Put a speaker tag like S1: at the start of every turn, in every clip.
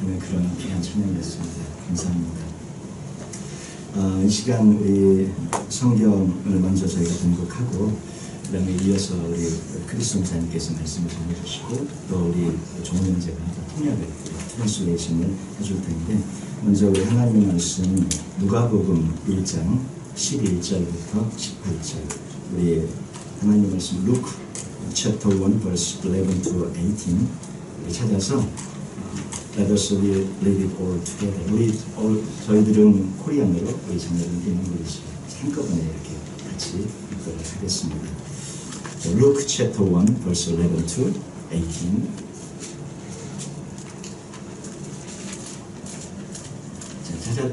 S1: 하는 그런 귀한 찬양이었습니다. 감사합니다. 이 시간 우리 성경을 먼저 저희가 등극하고 그 다음에 이어서 우리 크리스 목사님께서 말씀을 전해주시고 또 우리 종훈형제가 통역을 트랜슬레이션을 해줄 텐데 먼저 우리 하나님의 말씀 누가복음 1장 11절부터 18절 우리 하나님의 말씀 Luke chapter 1 verse 11 to 18 우리 찾아서 Let us read it all together. 저희들은 코리안으로 우리 자녀들은 잉글리시 한꺼번에 이렇게 같이 읽도록 하겠습니다. Luke chapter 1 verse 11 to 18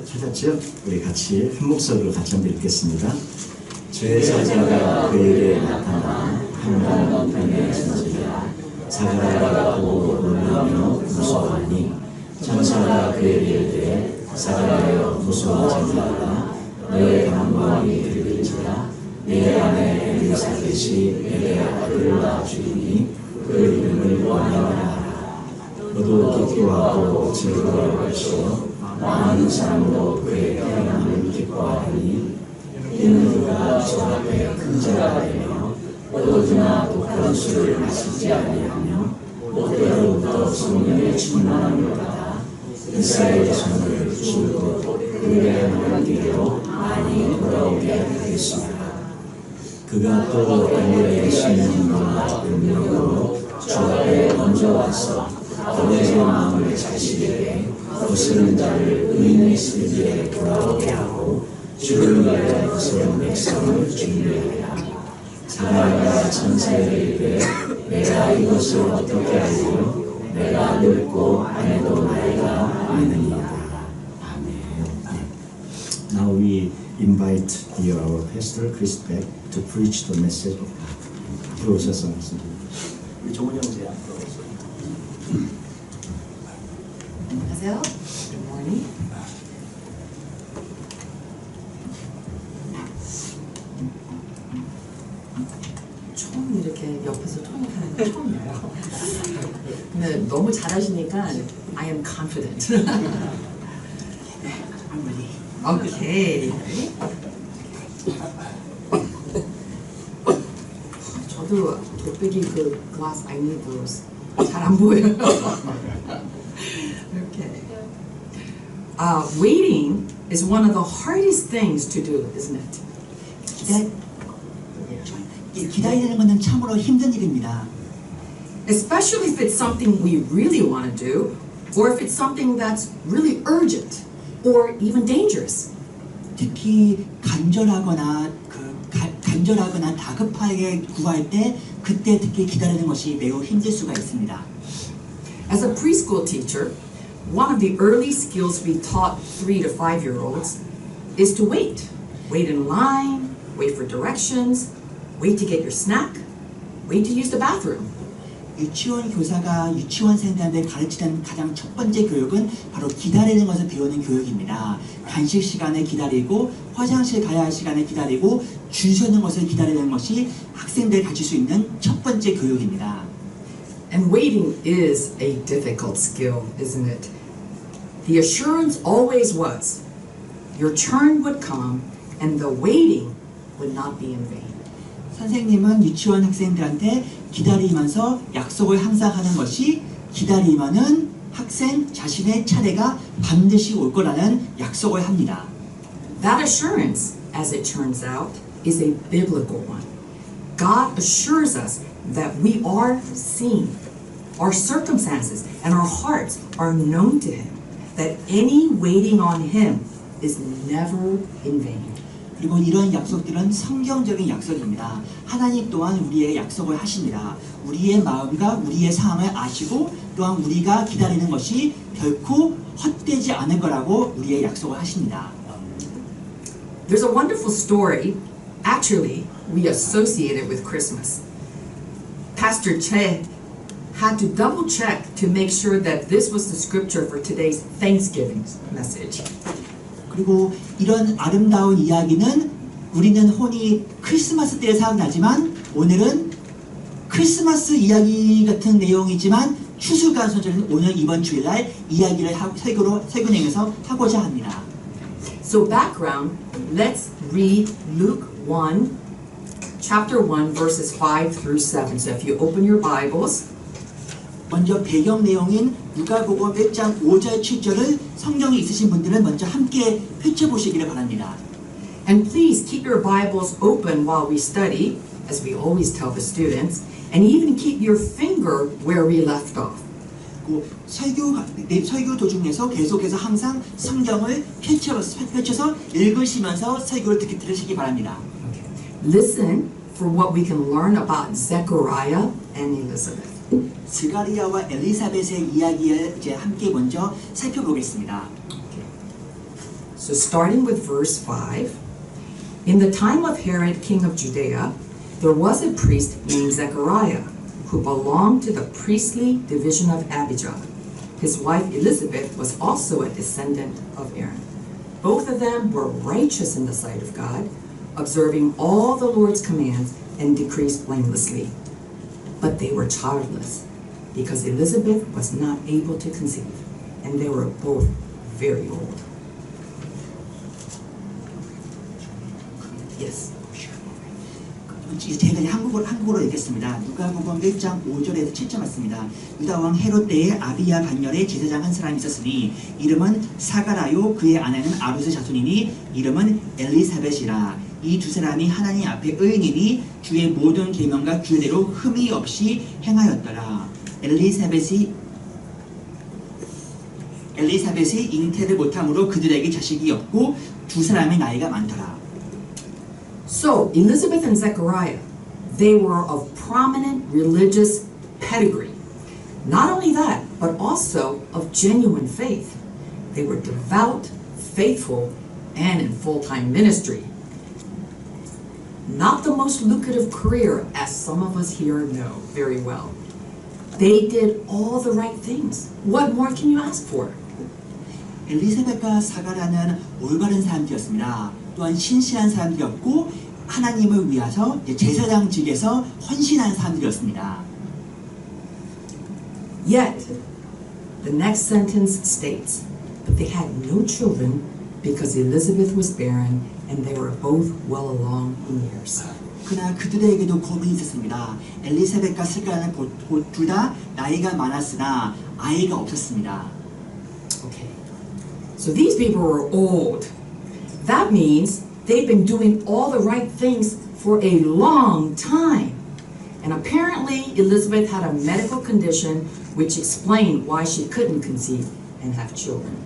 S1: 찾았죠? 우리 같이 한 목소리로 같이 한번 읽겠습니다. 주의 사자가 그에게 나타나 한강 건너편에 서지라 사자가 보고 놀라며 무서워하니 천사가 그에게 이르되 사자여 무서워하지 말라 너의 간구함이 들릴지라 내 아내 엘리사벳이 내게 아들을 낳아주리니 그 이름을 요한이라 하라 너도 기뻐하고 즐거워할 것이요 많은 사람도 그의 태어남을 기뻐하리니 이는 그가 저 앞에 큰 자가 되며 포도주나 독한 술을 마시지 아니하며 때로부터 성령에 충만함을 받아 이스라엘 son을 주고 그의 하나님께로 많이 돌아오게 하겠습니다. 그가 또 다니엘의 신령과 능력으로 주 앞에 먼저 와서 아버지의 마음을 자식에게 거스른 자를 의인의 슬기에 돌아오게 하고 주를 위하여 거스른 백성을 준비하리라. 사람과 천사에게 이르되 내가 이것을 어떻게 알리요? 내가 늙고 아내도 나이가 많으니이다. 아멘. Now we invite our pastor Chris back to preach the message of God. 들어오셔서 말씀드립니다. 우리 종훈 형제 앞으로 오세요.
S2: 안녕하세요. Good morning. 처음 이렇게 옆에서 통역하는 건 처음이에요. 근데 너무 잘하시니까 I am confident. I'm ready. Okay. 저도 독백이 그 glass I need those 잘 안 보여요. Okay. Waiting is one of the hardest things to do, isn't it?
S3: 기다리는 것은 참으로 힘든 일입니다.
S2: Especially if it's something we really want to do, or if it's something that's really urgent, or even dangerous.
S3: 특히 간절하거나 다급하게 구할 때 그때 특히 기다리는 것이 매우 힘들 수가 있습니다.
S2: As a preschool teacher, one of the early skills we taught 3 to 5-year-olds is to wait. Wait in line, wait for directions, wait to get your snack, wait to use the bathroom.
S3: 유치원 교사가 유치원생들한테 가르치는 가장 첫 번째 교육은 바로 기다리는 것을 배우는 교육입니다. 간식 시간에 기다리고 화장실 가야 할 시간에 기다리고 줄 서는 것을 기다리는 것이 학생들이 가질 수 있는 첫 번째 교육입니다.
S2: And waiting is a difficult skill, isn't it? The assurance always was, your turn would come and the waiting would not be in vain.
S3: 선생님은 유치원 학생들한테 기다리면서 약속을 항상 하는 것이 기다리면은 학생 자신의 차례가 반드시 올 거라는 약속을 합니다.
S2: That assurance, as it turns out, is a biblical one. God assures us that we are seen, our circumstances and our hearts are known to Him, that any waiting on Him is never in vain.
S3: 그리고 이런 약속들은 성경적인 약속입니다. 하나님 또한 우리에게 약속을 하십니다. 우리의 마음과 우리의 상황을 아시고 또한 우리가 기다리는 것이 결코 헛되지 않을 거라고 우리의 약속을 하십니다.
S2: There's a wonderful story, actually, we associate it with Christmas. Pastor Che had to double check to make sure that this was the scripture for today's Thanksgiving message.
S3: 그리고 이런 아름다운 이야기는 우리는 흔히 크리스마스 때에 생각나지만 오늘은 크리스마스 이야기 같은 내용이지만 추수가 선전은 오늘 이번 주일날 이야기를 설교내에서 하고자 합니다.
S2: So background, let's read Luke 1, chapter 1, verses 5 through 7. So if you open your Bibles,
S3: 먼저 배경 내용인 누가복음 1장 5절 7절을 성경에 있으신 분들은 먼저 함께 펼쳐보시기를 바랍니다.
S2: and please keep your Bibles open while we study, as we always tell the students, and even keep your finger where we left off.
S3: 설교 도중에서 계속해서 항상 성경을 펼쳐서 읽으시면서 설교를 들으시기 바랍니다.
S2: Listen for what we can learn about Zechariah and Elizabeth.
S3: 스가리아와 엘리사벳의 이야기를 이제 함께 먼저 살펴보겠습니다.
S2: So starting with verse 5, in the time of Herod, king of Judea, there was a priest named Zechariah, who belonged to the priestly division of Abijah. His wife Elizabeth was also a descendant of Aaron. Both of them were righteous in the sight of God, observing all the Lord's commands and decrees blamelessly. But they were childless, because Elizabeth was not able to conceive, and they were both very old. Yes.
S3: 제가 한국어로 읽겠습니다. 누가복음 1장 5절에서 7절 맞습니다. 유다왕 헤롯 때에 아비야 반열에 제사장 한 사람이 있었으니 이름은 사가라요 그의 아내는 아루스 자손이니 이름은 엘리사벳이라. 이 두 사람이 하나님 앞에 의인이니 주의 모든 계명과 규례대로 흠이 없이 행하였더라. 엘리사벳이 잉태를 못함으로 그들에게 자식이 없고 두 사람의 나이가 많더라.
S2: So, Elizabeth and Zechariah, they were of prominent religious pedigree. Not only that, but also of genuine faith. They were devout, faithful, and in full-time ministry. Not the most lucrative career, as some of us here know very well. They did all the right things. What more can you ask for?
S3: 엘리사벳과 사가라는 올바른 사람들이었습니다. 또한 신실한 사람들이었고 하나님을 위해서 제사장직에서 헌신한 사람들이었습니다.
S2: Yet, the next sentence states, but they had no children because Elizabeth was barren and they were both well along in years.
S3: 그러나 그들에게도 고민이 있었습니다. 엘리사벳과 스가라는 둘 다 나이가 많았으나 아이가 없었습니다.
S2: Okay. So these people were old. That means they've been doing all the right things for a long time. And apparently Elizabeth had a medical condition which explained why she couldn't conceive and have children.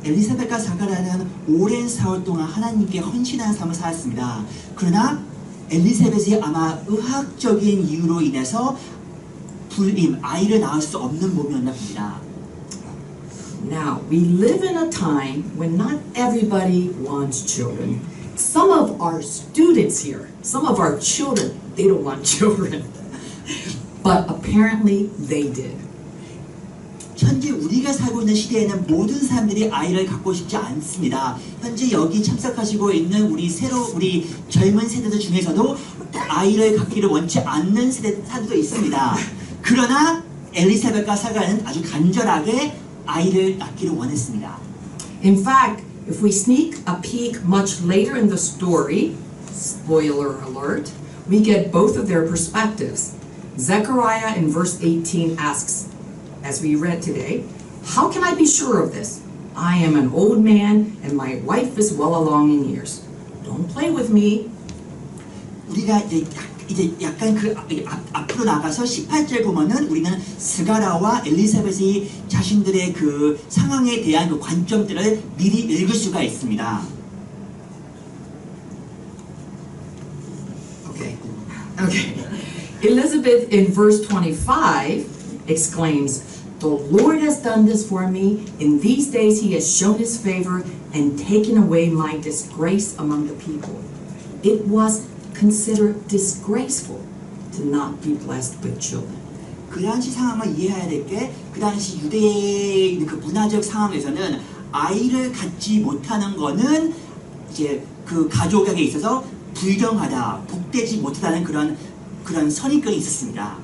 S3: 엘리사벳과 사가라는 오랜 세월 동안 하나님께 헌신하는 삶을 살았습니다. 그러나 엘리사벳이 아마 의학적인 이유로 인해서 아이를 낳을 수 없는 몸이었나 봅니다.
S2: Now, we live in a time when not everybody wants children. Some of our students here, some of our children, they don't want children. But apparently they did.
S3: 현재 우리가 살고 있는 시대에는 모든 사람들이 아이를 갖고 싶지 않습니다. 현재 여기 참석하시고 있는 우리 젊은 세대들 중에서도 아이를 갖기를 원치 않는 세대도 있습니다. 그러나 엘리사벳과 사가라는 아주 간절하게 아이를 낳기를 원했습니다.
S2: In fact, if we sneak a peek much later in the story, spoiler alert, we get both of their perspectives. Zechariah in verse 18 asks, as we read today, how can I be sure of this? I am an old man and my wife is well along in years. Don't play with me.
S3: 우리가 이제 약간 앞으로 나가서 18절 보면은 우리는 스가라와 엘리사벳이 자신들의 그 상황에 대한 그 관점들을 미리 읽을 수가 있습니다.
S2: Okay. Elizabeth in verse 25 exclaims, "The Lord has done this for me. In these days he has shown his favor and taken away my disgrace among the people." It was considered disgraceful to not be blessed with children.
S3: 그 당시 상황을 이해해야 될 게 그 당시 유대의 그 문화적 상황에서는 아이를 갖지 못하는 거는 이제 그 가족에게 있어서 불경하다, 복되지 못하다는 그런 선입견이 있었습니다.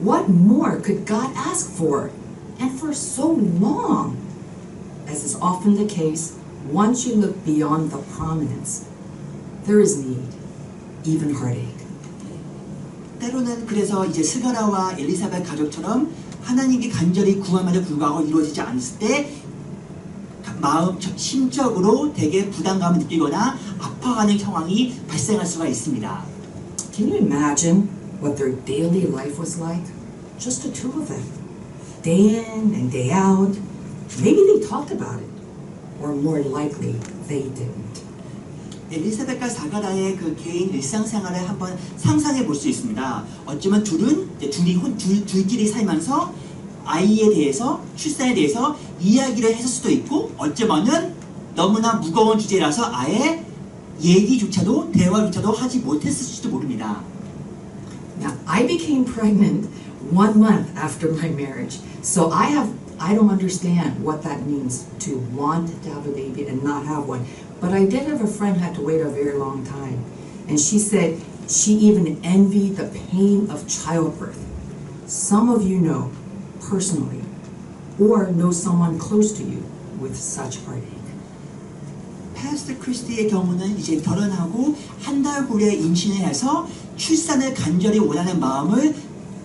S2: What more could God ask for? And for so long? As is often the case, once you look beyond the prominence, there is need, even heartache.
S3: 때로는 그래서 이제 스가랴와 엘리사벳 가족처럼 하나님께 간절히 구함에도 불구하고 이루어지지 않았을 때 마음, 심적으로 되게 부담감을 느끼거나 아파하는 상황이 발생할 수가 있습니다.
S2: Can you imagine what their daily life was like? Just the two of them. Day in and day out. Maybe they talked about it. Or more likely, they didn't.
S3: 엘리사벳과 사가랴의 그 개인 일상생활을 한번 상상해 볼 수 있습니다. 어쩌면 둘끼리 살면서 아이에 대해서, 출산에 대해서 이야기를 했을 수도 있고, 어쩌면은 너무나 무거운 주제라서 아예 얘기조차도, 대화조차도 하지 못했을지도 모릅니다.
S2: Now, I became pregnant 1 month after my marriage. So I don't understand what that means to want to have a baby and not have one. But I did have a friend who had to wait a very long time. And she said she even envied the pain of childbirth. Some of you know personally or know someone close to you with such heartache.
S3: 패스트 크리스티의 경우는 이제 결혼하고 한 달 후에 임신을 해서 출산을 간절히 원하는 마음을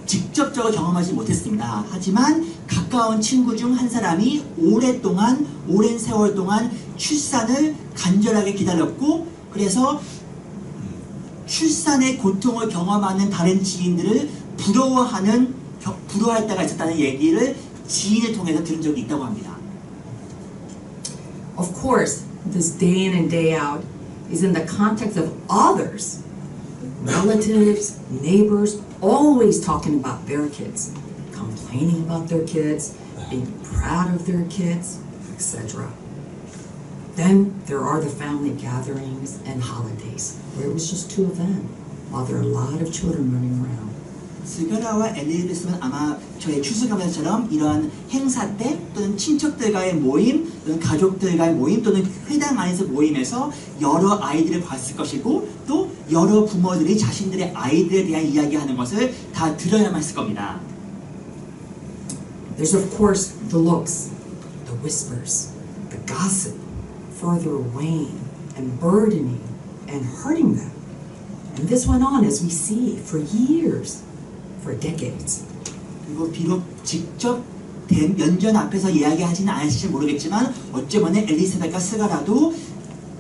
S3: 직접적으로 경험하지 못했습니다. 하지만 가까운 친구 중 한 사람이 오랜 세월 동안 출산을 간절하게 기다렸고, 그래서 출산의 고통을 경험하는 다른 지인들을 부러워할 때가 있었다는 얘기를 지인을 통해서 들은 적이 있다고 합니다.
S2: Of course, this day in and day out is in the context of others, relatives, neighbors, always talking about their kids, complaining about their kids, being proud of their kids, etc. Then there are the family gatherings and holidays where it was just two of them, while there are a lot of children running around.
S3: 스가랴와 엘리사벳은 아마 저의 추수감사처럼 이러한 행사 때 또는 친척들과의 모임 또는 가족들과의 모임 또는 회당 안에서 모임에서 여러 아이들을 봤을 것이고, 또 여러 부모들이 자신들의 아이들에 대한 이야기하는 것을 다 들어야만 했을 겁니다.
S2: There's of course the looks, the whispers, the gossip, further weighing and burdening and hurting them. And this went on, as we see, for years. For decades.
S3: 그리고 비록 직접 면전 앞에서 이야기하지는 않으실지 모르겠지만 어쩌면 엘리사벳과 스가랴도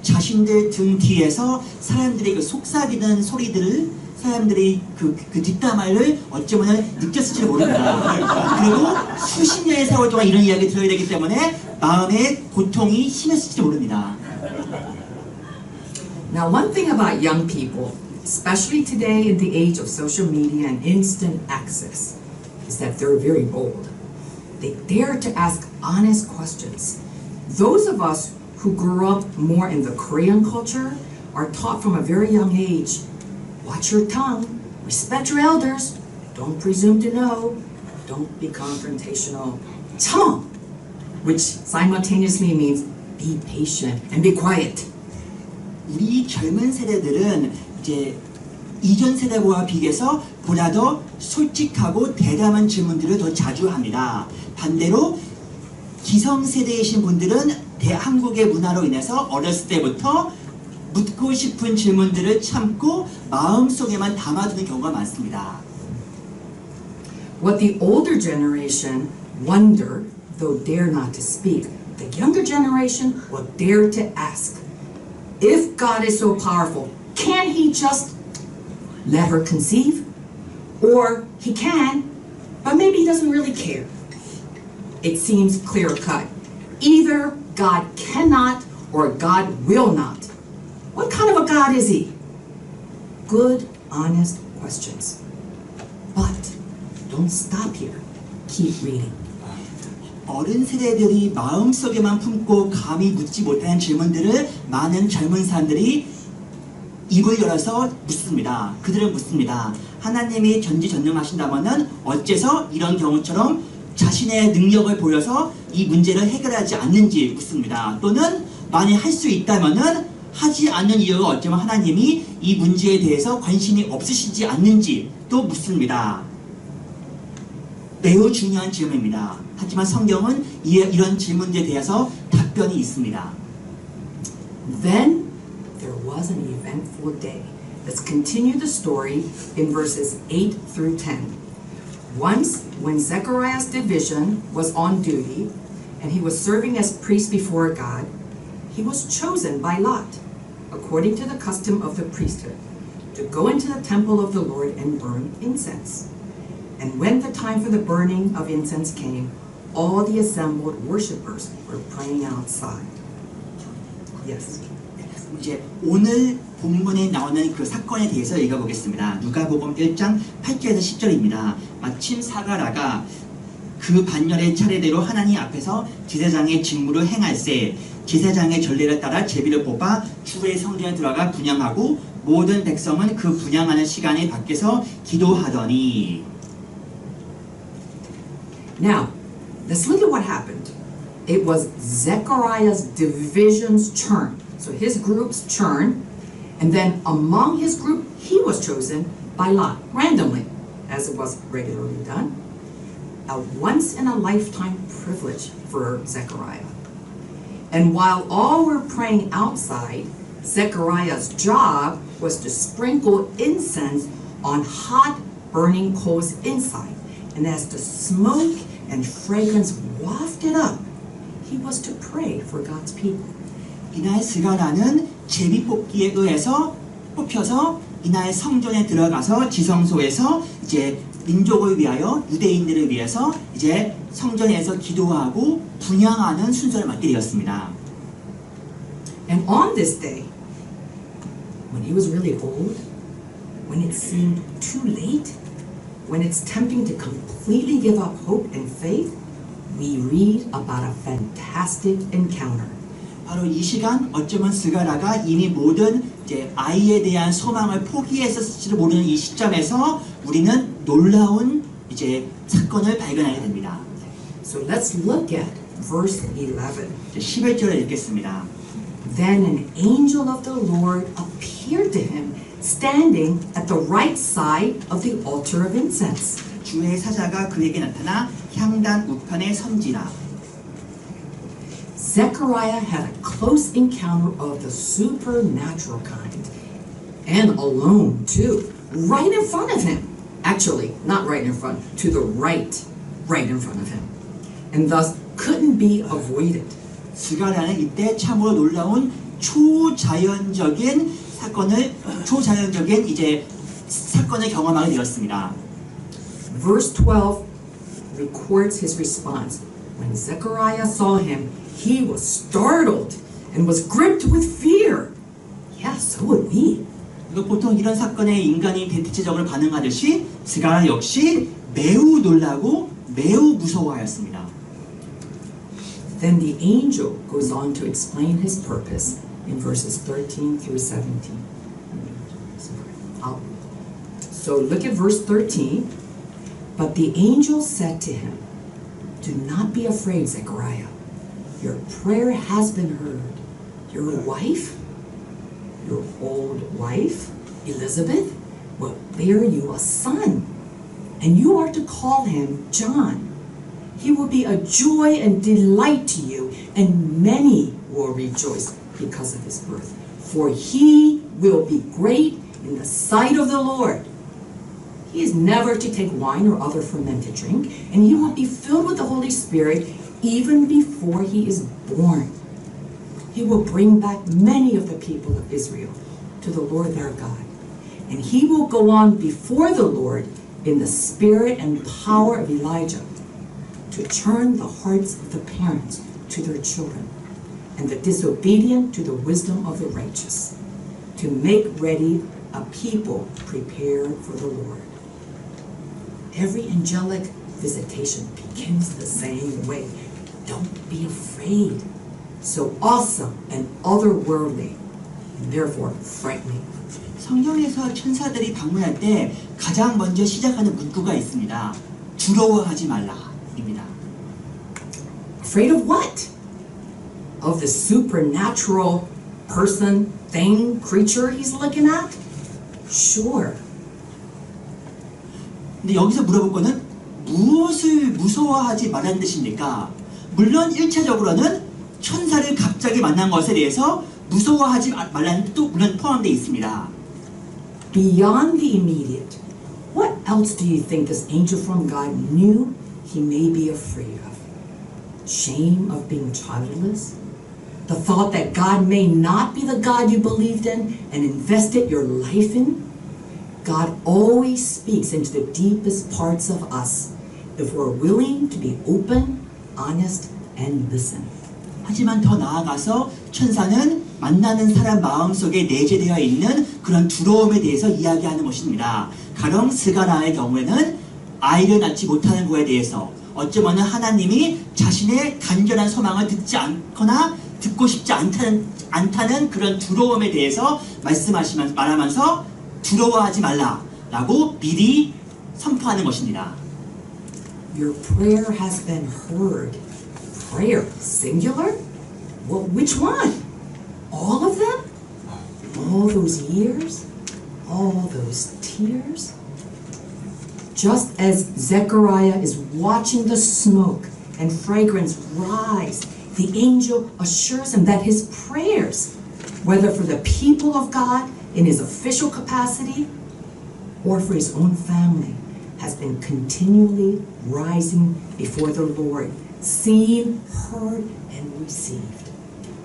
S3: 자신들 등 뒤에서 사람들의 그 속삭이는 소리들을, 사람들이 그 뒷담화를 어쩌면 느꼈을지 모릅니다. 그리고 수십 년의 세월 동안 이런 이야기 들어야 되기 때문에 마음의 고통이 심했을지 모릅니다.
S2: Now, one thing about young people, especially today in the age of social media and instant access, is that they're very bold. They dare to ask honest questions. Those of us who grew up more in the Korean culture are taught from a very young age, watch your tongue, respect your elders, don't presume to know, don't be confrontational, 참어, which simultaneously means be patient and be quiet.
S3: 우리 젊은 세대들은 이제 이전 세대와 비교해서 보다 더 솔직하고 대담한 질문들을 더 자주 합니다. 반대로 기성세대이신 분들은 한국의 문화로 인해서 어렸을 때부터 묻고 싶은 질문들을 참고 마음속에만 담아두는 경우가 많습니다.
S2: What the older generation wonder, though dare not to speak, the younger generation will dare to ask. If God is so powerful, can He just let her conceive? Or He can, but maybe He doesn't really care. It seems clear-cut. Either God cannot or God will not. What kind of a God is He? Good, honest questions. But don't stop here. Keep reading.
S3: 어른 세대들이 마음속에만 품고 감히 묻지 못하는 질문들을 많은 젊은 사람들이 입을 열어서 묻습니다. 그들은 묻습니다. 하나님이 전지전능하신다면은 어째서 이런 경우처럼 자신의 능력을 보여서 이 문제를 해결하지 않는지 묻습니다. 또는 만약 할 수 있다면은 하지 않는 이유가 어쩌면 하나님이 이 문제에 대해서 관심이 없으시지 않는지 또 묻습니다. 매우 중요한 질문입니다. 하지만 성경은 이런 질문들에 대해서 답변이 있습니다.
S2: Then there was an eventful day. Let's continue the story in verses 8 through 10. Once, when Zechariah's division was on duty, and he was serving as priest before God, he was chosen by Lot, according to the custom of the priesthood, to go into the temple of the Lord and burn incense. And when the time for the burning of incense came, all the assembled worshippers were praying outside. Yes.
S3: 이제 오늘 본문에 나오는 그 사건에 대해서 읽어보겠습니다. 누가복음 1장 8절에서 10절입니다. 마침 사가랴가 그 반열의 차례대로 하나님 앞에서 제사장의 직무를 행할세 제사장의 전례를 따라 제비를 뽑아 주의 성전에 들어가 분향하고 모든 백성은 그 분향하는 시간에 밖에서 기도하더니.
S2: Now, let's look at what happened. It was Zechariah's division's turn. So his group's turn, and then among his group, he was chosen by Lot, randomly, as it was regularly done. A once-in-a-lifetime privilege for Zechariah. And while all were praying outside, Zechariah's job was to sprinkle incense on hot burning coals inside. And as the smoke and fragrance wafted up, he was to pray for God's people.
S3: 이날 스가랴는 제비 뽑기에 의해서 뽑혀서 이날 성전에 들어가서 지성소에서 이제 민족을 위하여 유대인들을 위해서 이제 성전에서 기도하고 분향하는 순서를 맡게 되었습니다.
S2: And on this day, when he was really old, when it seemed too late, when it's tempting to completely give up hope and faith, we read about a fantastic encounter.
S3: 바로 이 시간 어쩌면 스가랴가 이미 모든 이제 아이에 대한 소망을 포기했을지도 모르는 이 시점에서 우리는 놀라운 이제 사건을 발견하게 됩니다.
S2: So let's look at verse 11.
S3: 11절을 읽겠습니다.
S2: Then an angel of the Lord appeared to him, standing at the right side of the altar of incense.
S3: 주의 사자가 그에게 나타나 향단 우편에 섬지라.
S2: Zechariah had a close encounter of the supernatural kind, and alone too, right in front of him. Actually, not right in front, to the right in front of him, and thus couldn't be avoided.
S3: 스가랴는 이때 참으로 놀라운 초자연적인 사건을 경험하게 되었습니다.
S2: Verse 12 records his response. When Zechariah saw him, he was startled and was gripped with fear. Yeah, so would we.
S3: 보통 이런 사건에 인간이 대체적으로 반응하듯이 스가랴 역시 매우 놀라고 매우 무서워하였습니다.
S2: Then the angel goes on to explain his purpose in verses 13 through 17. So look at verse 13. But the angel said to him, "Do not be afraid, Zechariah. Your prayer has been heard. Your wife, your old wife, Elizabeth, will bear you a son, and you are to call him John. He will be a joy and delight to you, and many will rejoice because of his birth. For he will be great in the sight of the Lord. He is never to take wine or other fermented drink, and he will be filled with the Holy Spirit even before he is born. He will bring back many of the people of Israel to the Lord their God, and he will go on before the Lord in the spirit and power of Elijah, to turn the hearts of the parents to their children, and the disobedient to the wisdom of the righteous, to make ready a people prepared for the Lord." Every angelic visitation begins the same way. Don't be afraid. So awesome and otherworldly, and therefore frightening.
S3: 성경에서 천사들이 방문할 때 가장 먼저 시작하는 문구가 있습니다. 두려워하지 말라입니다.
S2: Afraid of what? Of the supernatural person, thing, creature he's looking at? Sure.
S3: 근데 여기서 물어볼 거는 무엇을 무서워하지 말라는 뜻입니까? 물론 1차적으로는 천사를 갑자기 만난 것에 대해서 무서워하지 말라는 뜻도 물론 포함되어 있습니다.
S2: Beyond the immediate, what else do you think this angel from God knew he may be afraid of? Shame of being childless? The thought that God may not be the God you believed in and invested your life in? God always speaks into the deepest parts of us if we're willing to be open, honest, and listen.
S3: 하지만 더 나아가서 천사는 만나는 사람 마음속에 내재되어 있는 그런 두려움에 대해서 이야기하는 것입니다. 가령 스가라의 경우에는 아이를 낳지 못하는 거에 대해서 어쩌면 하나님이 자신의 간절한 소망을 듣지 않거나 듣고 싶지 않다는 그런 두려움에 대해서 말하면서 두려워하지 말라라고 미리 선포하는 것입니다.
S2: Your prayer has been heard. Prayer, singular? Well, which one? All of them? All those years? All those tears? Just as Zechariah is watching the smoke and fragrance rise, the angel assures him that his prayers, whether for the people of God in his official capacity or for his own family, has been continually rising before the Lord, seen, heard, and received.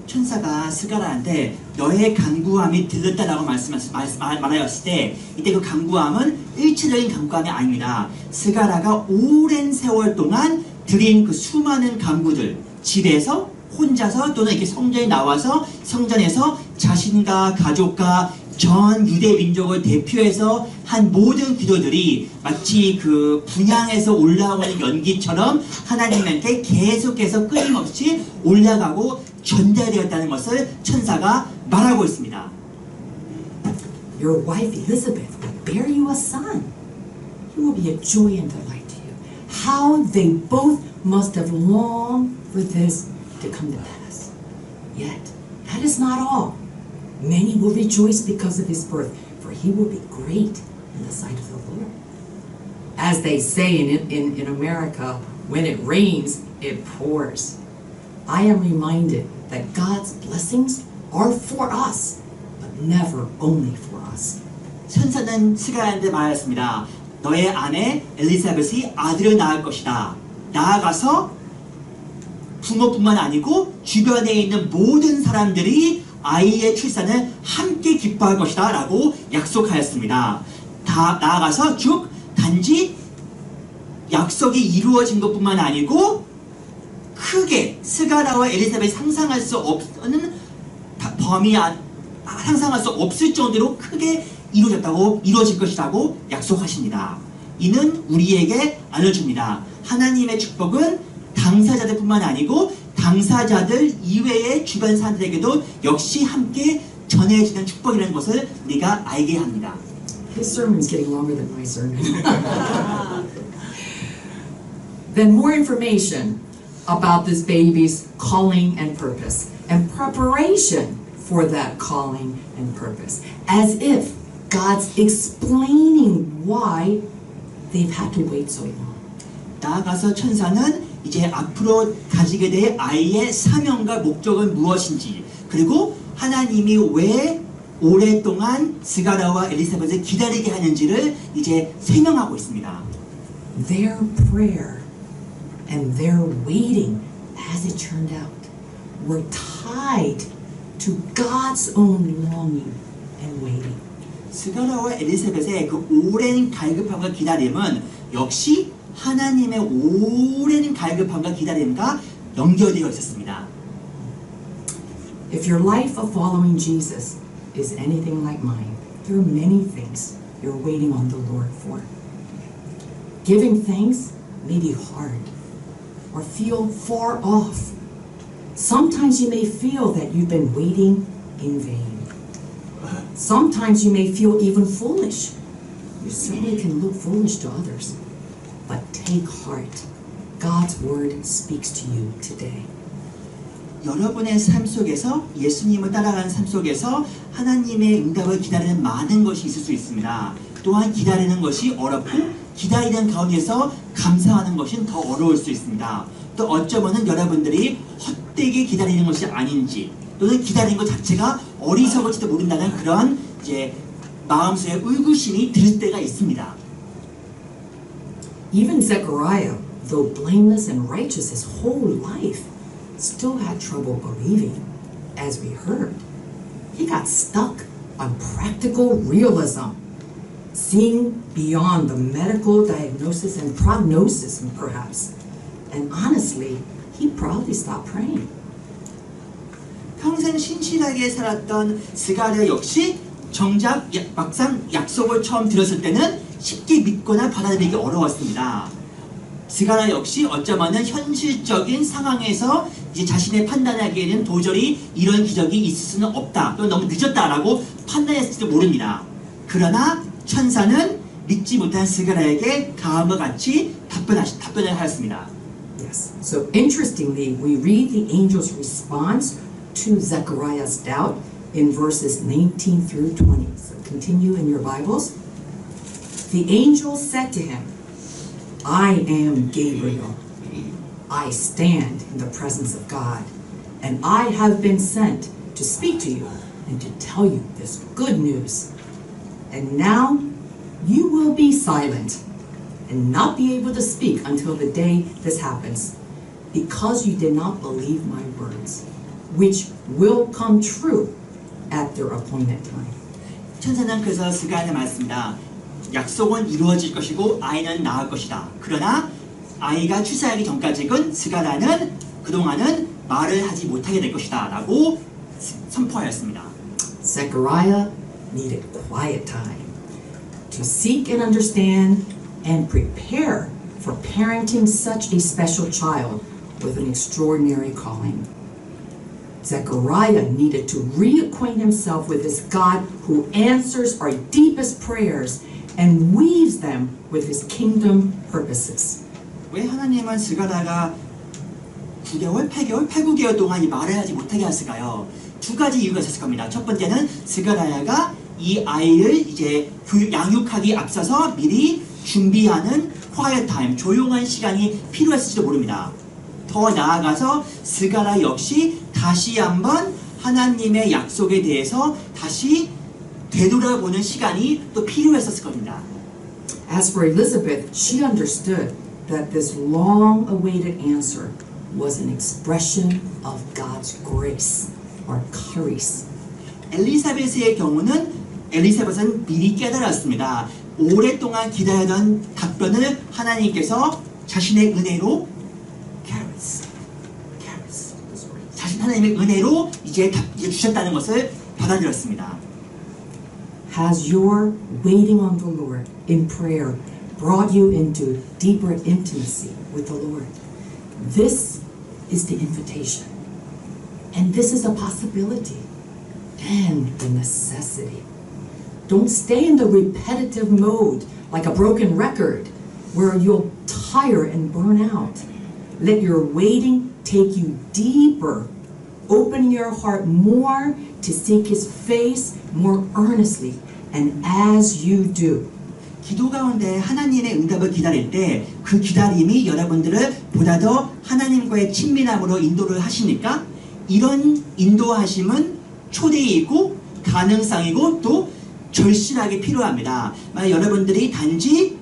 S3: 천사가 스가라한테 너의 간구함이 들렸다라고 말하였을 때 이때 그 간구함은 일체적인 간구함이 아닙니다. 스가라가 오랜 세월 동안 드린 그 수많은 간구들, 집에서 혼자서 또는 이렇게 성전에 나와서 성전에서 자신과 가족과 전 유대 민족을 대표해서 한 모든 기도들이 마치 그 분향에서 올라오는 연기처럼 하나님한테 계속해서 끊임없이 올라가고 전달되었다는 것을 천사가 말하고 있습니다.
S2: Your wife Elizabeth will bear you a son. He will be a joy and delight to you. How they both must have longed for this to come to pass. Yet, that is not all. Many will rejoice because of his birth, for he will be great in the sight of the Lord. As they say in America, when it rains, it pours. I am reminded that God's blessings are for us, but never only for us.
S3: 천사는 스가랴한테 말했습니다. 너의 아내 엘리사벳이 아들을 낳을 것이다. 나아가서 부모뿐만 아니고 주변에 있는 모든 사람들이 아이의 출산을 함께 기뻐할 것이다 라고 약속하였습니다. 나아가서 즉 단지 약속이 이루어진 것뿐만 아니고 크게 스가랴와 엘리사벳이 상상할 수 없는 범위 상상할 수 없을 정도로 크게 이루어질 것이라고 약속하십니다. 이는 우리에게 알려줍니다. 하나님의 축복은 당사자들뿐만 아니고 당사자들 이외의 주변 사람들에게도 역시 함께 전해지는 축복이라는 것을 우리가 알게 합니다.
S2: His sermon is getting longer than my sermon. Then more information about this baby's calling and purpose and preparation for that calling and purpose. As if God's explaining why they've had to wait so long.
S3: 나아가서 천사는 이제 앞으로 가지게 될 아이의 사명과 목적은 무엇인지 그리고 하나님이 왜 오랫동안 스가랴와 엘리사벳을 기다리게 하는지를 이제 설명하고 있습니다.
S2: Their prayer and their waiting, as it turned out, were tied to God's own longing and waiting.
S3: 스가랴와 엘리사벳의 그 오랜 갈급함과 기다림은 역시 하나님의 오랜 갈급함과 기다림과 연결되어 있었습니다.
S2: If your life of following Jesus is anything like mine, there are many things you're waiting on the Lord for. Giving thanks may be hard or feel far off. Sometimes you may feel that you've been waiting in vain. Sometimes you may feel even foolish. You certainly can look foolish to others. But take heart. God's word speaks to you today.
S3: 여러분의 삶 속에서 예수님을 따라가는 삶 속에서 하나님의 응답을 기다리는 많은 것이 있을 수 있습니다. 또한 기다리는 것이 어렵고 기다리는 가운데서 감사하는 것은 더 어려울 수 있습니다. 또 어쩌면은 여러분들이 헛되게 기다리는 것이 아닌지 또는 기다리는 것 자체가 어리석을지도 모른다는 그런 이제 마음속에 의구심이 들 때가 있습니다.
S2: Even Zechariah, though blameless and righteous his whole life, still had trouble believing, as we heard. He got stuck on practical realism, seeing beyond the medical diagnosis and prognosis, perhaps. And honestly, he probably stopped praying.
S3: 평생 신실하게 살았던 스가랴 역시 정작 막상 약속을 처음 들었을 때는 쉽게 믿거나 받아들이기 어려웠습니다. 스가랴 역시 어쩌면은 현실적인 상황에서 이제 자신의 판단하기에는 도저히 이런 기적이 있을 수는 없다, 또 너무 늦었다라고 판단했을지도 모릅니다. 그러나 천사는 믿지 못한 스가랴에게 다음과 같이 답변을 하였습니다.
S2: Yes. So interestingly, we read the angel's response to Zechariah's doubt in verses 19 through 20. So continue in your Bibles. The angel said to him, I am Gabriel. I stand in the presence of God, and I have been sent to speak to you and to tell you this good news. And now you will be silent and not be able to speak until the day this happens, because you did not believe my words, which will come true at their appointed time.
S3: 천사는 그래서 스가랴한테 말했습니다. 약속은 이루어질 것이고 아이는 낳을 것이다. 그러나 아이가 출산하기 전까지는 스가랴는 그동안은 말을 하지 못하게 될 것이다 라고 선포하였습니다.
S2: Zechariah needed quiet time to seek and understand and prepare for parenting such a special child with an extraordinary calling. Zechariah needed to reacquaint himself with this God who answers our deepest prayers and weaves them with his kingdom purposes.
S3: 왜 하나님은 스가랴가 9개월, 8개월, 8, 9개월 동안 이 말을 하지 못하게 했을까요? 두 가지 이유가 있었을 겁니다. 첫 번째는 스가랴가 이 아이를 이제 양육하기 앞서서 미리 준비하는 quiet time, 조용한 시간이 필요했을지도 모릅니다. 더 나아가서 스가랴 역시 다시 한번 하나님의 약속에 대해서 다시 되돌아보는 시간이 또 필요했었을 겁니다.
S2: As for Elizabeth, she understood that this long-awaited answer was an expression of God's grace or charis.
S3: 엘리사벳의 경우는 엘리사벳은 미리 깨달았습니다. 오랫동안 기다리던 답변을 하나님께서 자신의 은혜로 charis, 자신 하나님의 은혜로 이제 주셨다는 것을 받아들였습니다.
S2: Has your waiting on the Lord in prayer brought you into deeper intimacy with the Lord? This is the invitation. And this is a possibility and the necessity. Don't stay in the repetitive mode like a broken record where you'll tire and burn out. Let your waiting take you deeper, opening your heart more to seek His face more earnestly. And as you do,
S3: 기도 가운데 하나님의 응답을 기다릴 때 그 기다림이 여러분들을 보다 더 하나님과의 친밀함으로 인도를 하시니까 이런 인도하심은 초대이고 가능성이고 또 절실하게 필요합니다. 만약 여러분들이 단지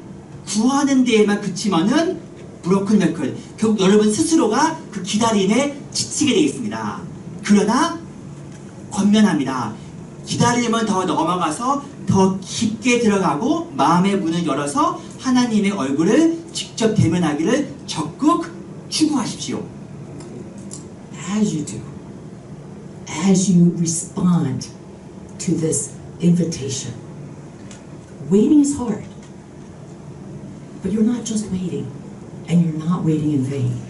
S3: 구하는 데에만 그치면은 브로큰 너클, 결국 여러분 스스로가 그 기다림에 지치게 되겠습니다. 그러나 권면합니다. 기다림은 더 넘어가서 더 깊게 들어가고 마음의 문을 열어서 하나님의 얼굴을 직접 대면하기를 적극 추구하십시오.
S2: as you do, as you respond to this invitation, waiting is hard, but you're not just waiting, and you're not waiting in vain.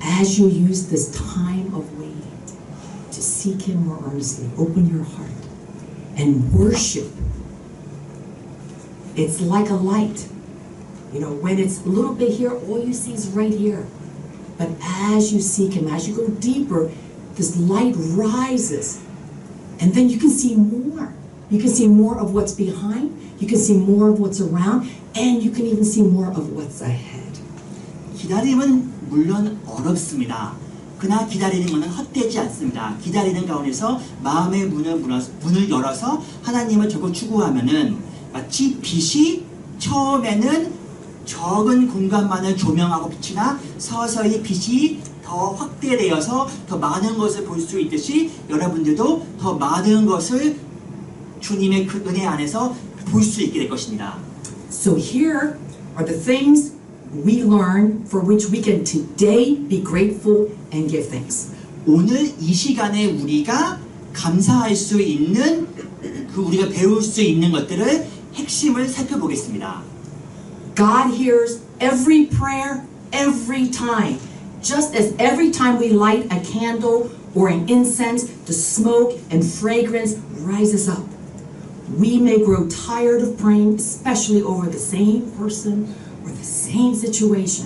S2: As you use this time of waiting to seek Him more earnestly, open your heart and worship. It's like a light. You know, when it's a little bit here, all you see is right here. But as you seek Him, as you go deeper, this light rises. And then you can see more. You can see more of what's behind. You can see more of what's around, and you can even see more of what's ahead.
S3: 기다림은 물론 어렵습니다. 그러나 기다리는 것은 헛되지 않습니다. 기다리는 가운데서 마음의 문을 열어서 하나님을 적극 추구하면은 마치 빛이 처음에는 적은 공간만을 조명하고 비치나 서서히 빛이 더 확대되어서 더 많은 것을 볼 수 있듯이 여러분들도 더 많은 것을 주님의 그 은혜 안에서 볼 수 있게 될 것입니다.
S2: So here are the things we learn for which we can today be grateful and give thanks.
S3: 오늘 이 시간에 우리가 감사할 수 있는 그 우리가 배울 수 있는 것들을 핵심을 살펴보겠습니다.
S2: God hears every prayer every time. Just as every time we light a candle or an incense, the smoke and fragrance rises up. We may grow tired of praying, especially over the same person or the same situation.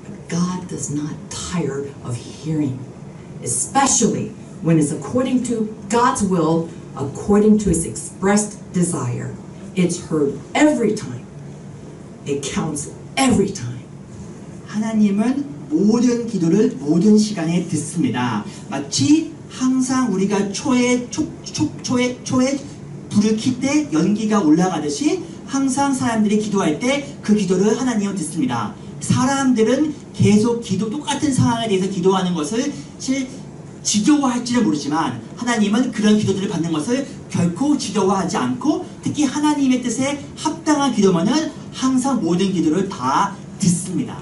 S2: But God does not tire of hearing, especially when it's according to God's will, according to His expressed desire. It's heard every time. It counts every time.
S3: 하나님은 모든 기도를 모든 시간에 듣습니다. 마치 항상 우리가 초에 불을 켤 때 연기가 올라가듯이 항상 사람들이 기도할 때 그 기도를 하나님은 듣습니다. 사람들은 계속 똑같은 상황에 대해서 기도하는 것을 지겨워할지는 모르지만 하나님은 그런 기도들을 받는 것을 결코 지겨워하지 않고 특히 하나님의 뜻에 합당한 기도만은 항상 모든 기도를 다 듣습니다.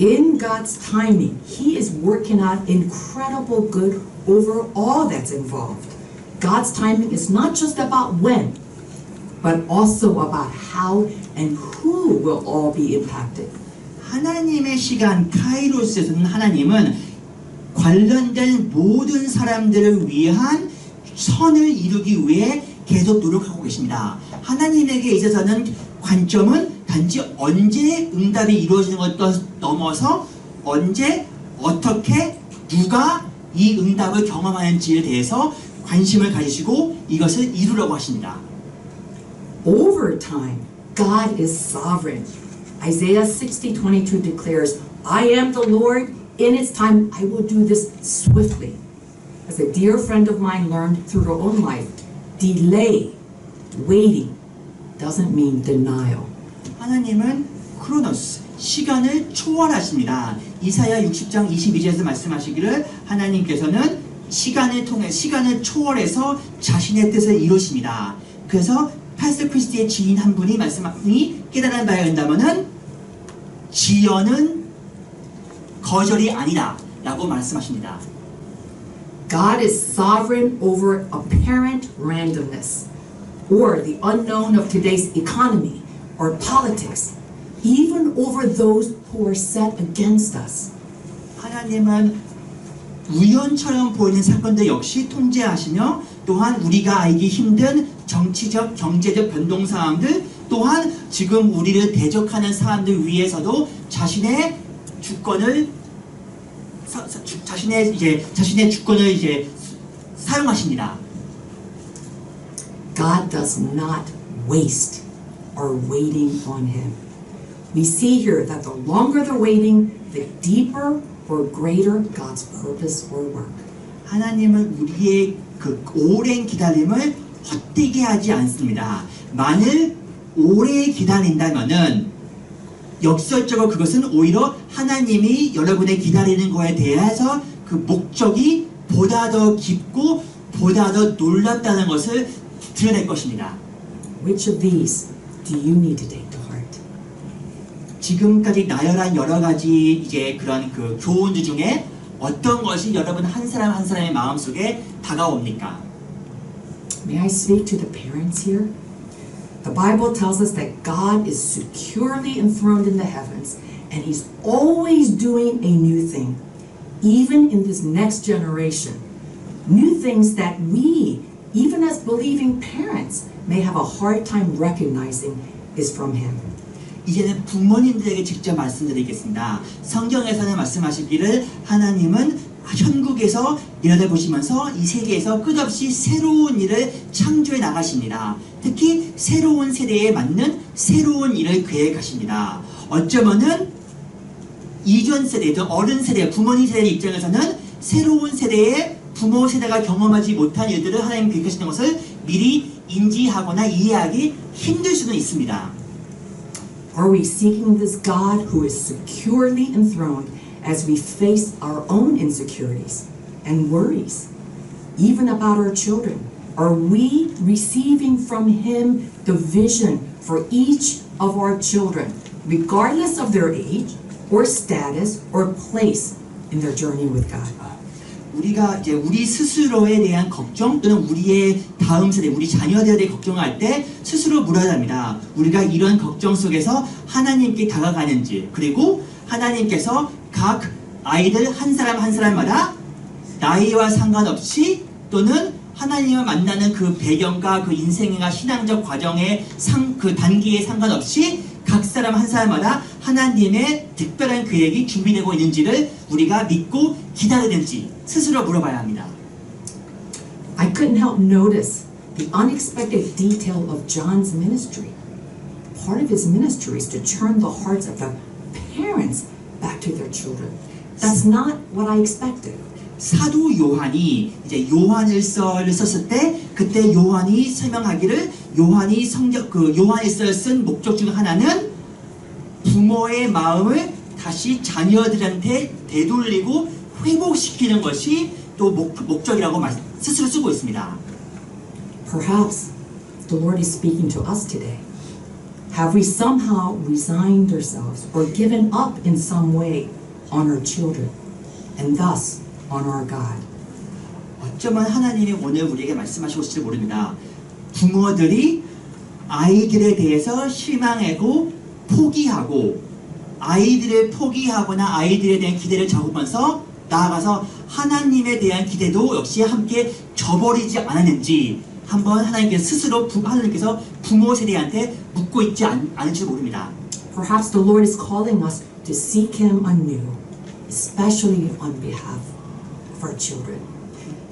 S2: In God's timing, He is working out incredible good over all that's involved. God's timing is not just about when, but also about how and who will all be impacted.
S3: 하나님의 시간 카이로스에서는 하나님은 관련된 모든 사람들을 위한 선을 이루기 위해 계속 노력하고 계십니다. 하나님에게 있어서는 관점은 단지 언제 응답이 이루어지는 것도 넘어서 언제 어떻게 누가 이 응답을 경험하는지에 대해서 관심을 가지시고 이것을 이루려고 하십니다.
S2: Over time, God is sovereign. Isaiah 60:22 declares, I am the Lord, in its time I will do this swiftly. As a dear friend of mine learned through her own life, delay, waiting, doesn't mean denial.
S3: 하나님은 크로노스, 시간을 초월하십니다. 이사야 60장 22절에서 말씀하시기를 하나님께서는 시간을 통해 시간을 초월해서 자신의 뜻을 이루십니다. 그래서 파스터 크리스티의 지인 한 분이 깨달은 바에 의하면은 지연은 거절이 아니다 라고 말씀하십니다.
S2: God is sovereign over apparent randomness or the unknown of today's economy or politics, even over those who are set against us.
S3: 하나님은 우연처럼 보이는 사건들 역시 통제하시며 또한 우리가 알기 힘든 정치적, 경제적 변동 상황들 또한 지금 우리를 대적하는 사람들 위해서도 자신의 주권을 사용하십니다.
S2: God does not waste our waiting on Him. We see here that the longer the waiting, the deeper or greater God's purpose or work.
S3: 하나님은 우리의 그 오랜 기다림을 헛되게 하지 않습니다. 만일 오래 기다린다면은 역설적으로 그것은 오히려 하나님이 여러분의 기다리는 거에 대해서 그 목적이 보다 더 깊고 보다 더 놀랍다는 것을 드러낼 것입니다.
S2: Which of these do you need to take to heart?
S3: 지금까지 나열한 여러 가지 그런 그 교훈들 중에 어떤 것이 여러분 한 사람 한 사람의 마음속에 다가옵니까?
S2: May I speak to the parents here? The Bible tells us that God is securely enthroned in the heavens and He's always doing a new thing, even in this next generation. New things that we, even as believing parents, may have a hard time recognizing is from Him.
S3: 이제는 부모님들에게 직접 말씀드리겠습니다. 성경에서는 말씀하시기를 하나님은 현국에서 내려다보시면서 이 세계에서 끝없이 새로운 일을 창조해 나가십니다. 특히 새로운 세대에 맞는 새로운 일을 계획하십니다. 어쩌면은 이전 세대, 어른 세대, 부모님 세대 입장에서는 새로운 세대의 부모 세대가 경험하지 못한 일들을 하나님 계획하시는 것을 미리 인지하거나 이해하기 힘들 수는 있습니다.
S2: Are we seeking this God who is securely enthroned as we face our own insecurities and worries, even about our children? Are we receiving from Him the vision for each of our children, regardless of their age or status or place in their journey with God?
S3: 우리가 이제 우리 스스로에 대한 걱정 또는 우리의 다음 세대, 우리 자녀들에 대해 걱정할 때 스스로 물어야 합니다. 우리가 이런 걱정 속에서 하나님께 다가가는지, 그리고 하나님께서 각 아이들 한 사람 한 사람마다 나이와 상관없이 또는 하나님을 만나는 그 배경과 그 인생과 신앙적 과정의 그 단계에 상관없이 각 사람 한 사람마다 하나님의 특별한 계획이 준비되고 있는지를 우리가 믿고 기다리는지 스스로 물어봐야 합니다.
S2: I couldn't help notice the unexpected detail of John's ministry. Part of his ministry is to turn the hearts of the parents back to their children. That's not what I expected.
S3: 사도 요한이 이제 요한일서를 썼을 때 그때 요한이 설명하기를 요한일서를 쓴 목적 중 하나는 부모의 마음을 다시 자녀들한테 되돌리고 회복시키는 것이 또 목적이라고 스스로 쓰고 있습니다.
S2: Perhaps the Lord is speaking to us today. Have we somehow resigned ourselves or given up in some way on our children and thus on our God?
S3: 어쩌면 하나님이 오늘 우리에게 말씀하시고 있을지 모릅니다. 부모들이 아이들에 대해서 실망하고 포기하고 아이들을 포기하거나 아이들에 대한 기대를 접으면서 나아가서 하나님에 대한 기대도 역시 함께 저버리지 않았는지 한번 하나님께서 부모 세대한테 묻고 있지 않을지 모릅니다.
S2: Perhaps the Lord is calling us to seek Him anew, especially on behalf of our children,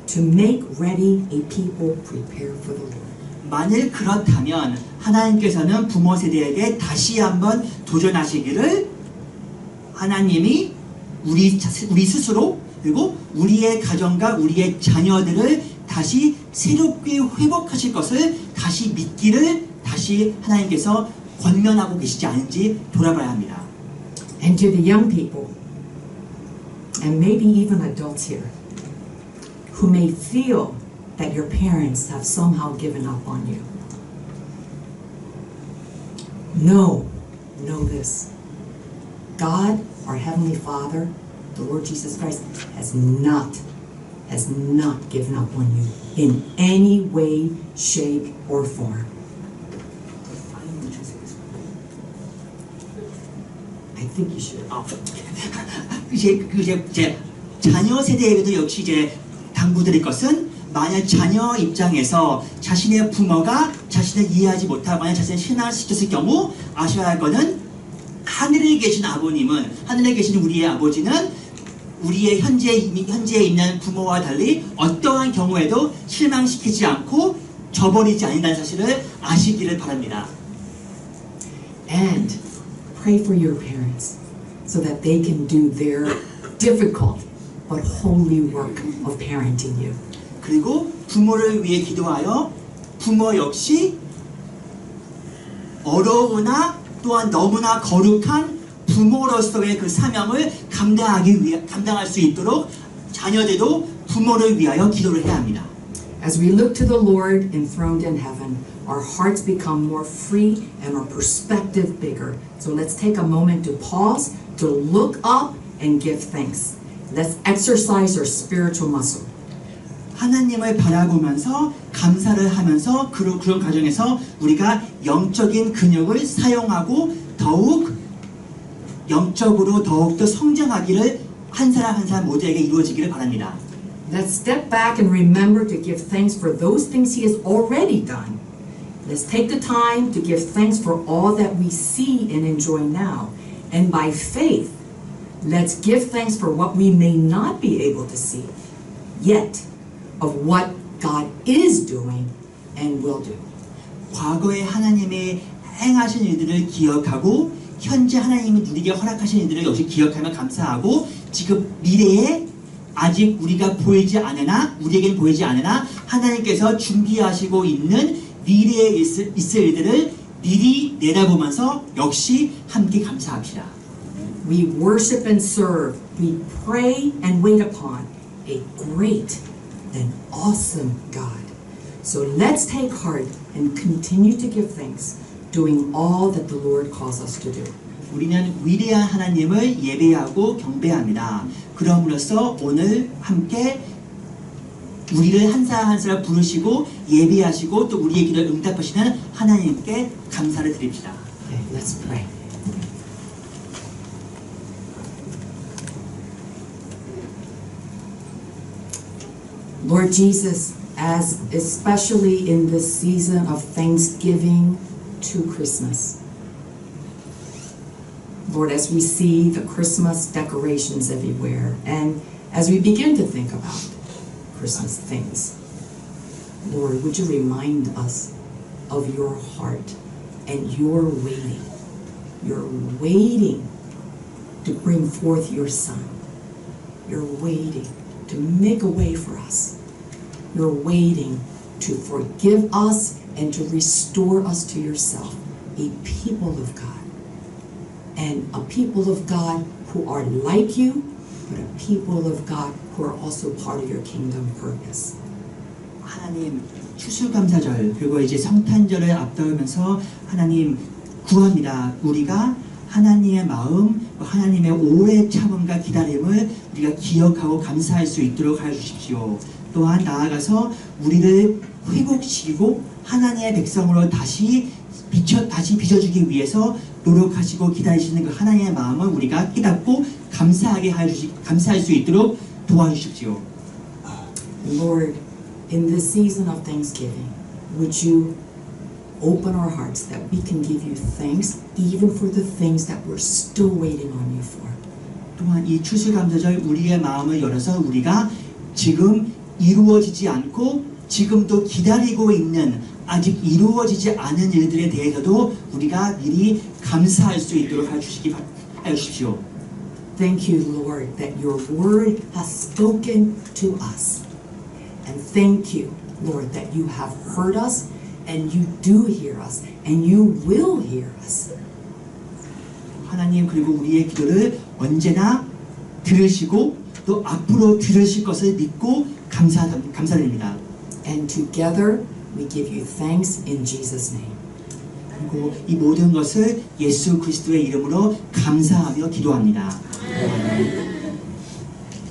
S2: to make ready a people prepared for the Lord.
S3: 만일 그렇다면 하나님께서는 부모 세대에게 다시 한번 도전하시기를 하나님이 우리 스스로 그리고 우리의 가정과 우리의 자녀들을 다시 새롭게 회복하실 것을 다시 믿기를 다시 하나님께서 권면하고 계시지 않은지 돌아봐야 합니다.
S2: And to the young people, and maybe even adults here, who may feel that your parents have somehow given up on you. Know this. God, our Heavenly Father, the Lord Jesus Christ, has not given up on you in any way, shape, or form. I think you should.
S3: 이제 자녀 세대에게도 역시 이제 당부드릴 것은 만약 자녀 입장에서 자신의 부모가 자신을 이해하지 못하거나 자신을 신앙시켰을 경우 아셔야 할 것은 하늘에 계신 아버님은 하늘에 계신 우리의 아버지는 우리의 현재에 있는 부모와 달리 어떠한 경우에도 실망시키지 않고 저버리지 않는다는 사실을 아시기를 바랍니다.
S2: And pray for your parents so that they can do their difficult but holy work of parenting you.
S3: 그리고 부모를 위해 기도하여 부모 역시 어려우나 또한 너무나 거룩한 부모로서의 그 사명을 감당할 수 있도록 자녀들도 부모를 위하여 기도를 해야 합니다.
S2: As we look to the Lord enthroned in heaven, our hearts become more free and our perspective bigger. So let's take a moment to pause, to look up and give thanks. Let's exercise our spiritual muscle.
S3: 하나님을 바라보면서 감사를 하면서 그런 과정에서 우리가 영적인 근육을 사용하고 더욱 영적으로 더욱더 성장하기를 한 사람 한 사람 모두에게 이루어지기를 바랍니다.
S2: Let's step back and remember to give thanks for those things He has already done. Let's take the time to give thanks for all that we see and enjoy now. And by faith, Let's give thanks for what we may not be able to see, yet of what God is doing and will do.
S3: 과거에 하나님의 행하신 일들을 기억하고 현재 하나님이 누리게 허락하신 일들을 역시 기억하며 감사하고 지금 미래에 아직 우리가 보이지 않으나 우리에게는 보이지 않으나 하나님께서 준비하시고 있는 미래에 있을 일들을 미리 내다보면서 역시 함께 감사합시다.
S2: We worship and serve, we pray and wait upon a great and awesome God. So let's take heart and continue to give thanks, doing all that the Lord calls us to do.
S3: 우리는 위대한 하나님을 예배하고 경배합니다. 그럼으로써 오늘 함께 우리를 한 사람 한 사람 부르시고 예배하시고 또 우리의 기도를 응답하시는 하나님께 감사를 드립시다.
S2: Okay, let's pray. Lord Jesus, as especially in this season of Thanksgiving to Christmas, Lord, as we see the Christmas decorations everywhere, and as we begin to think about Christmas things, Lord, would you remind us of your heart and your waiting. You're waiting to bring forth your Son. You're waiting to make a way for us. You're waiting to forgive us and to restore us to yourself, a people of God. And a people of God who are like you, but a people of God who are also part of your kingdom purpose.
S3: 하나님 추수감사절 그리고 이제 성탄절을 앞두면서 하나님 구합니다. 우리가 하나님의 마음, 하나님의 오래 참음과 기다림을 우리가 기억하고 감사할 수 있도록 하여 주십시오. 또한 나아가서 우리를 회복시키고 하나님의 백성으로 다시 빚어주기 위해서 노력하시고 기다리시는 그 하나님의 마음을 우리가 깨닫고 감사할 수 있도록 도와주십시오.
S2: Lord, in this season of Thanksgiving, would you open our hearts that we can give you thanks even for the things that we're still waiting on you for.
S3: 또한 이 추수감사절 우리의 마음을 열어서 우리가 지금 이루어지지 않고 지금도 기다리고 있는 아직 이루어지지 않은 일들에 대해서도 우리가 미리 감사할 수 있도록 하여 주십시오.
S2: Thank you, Lord, that your word has spoken to us. And thank you, Lord, that you have heard us and you do hear us and you will hear us.
S3: 하나님 그리고 우리의 기도를 언제나 들으시고 또 앞으로 들으실 것을 믿고 감사드립니다.
S2: And together we give you thanks in Jesus' name.
S3: 그리고 이 모든 것을 예수 그리스도의 이름으로 감사하며 기도합니다.
S2: Amen.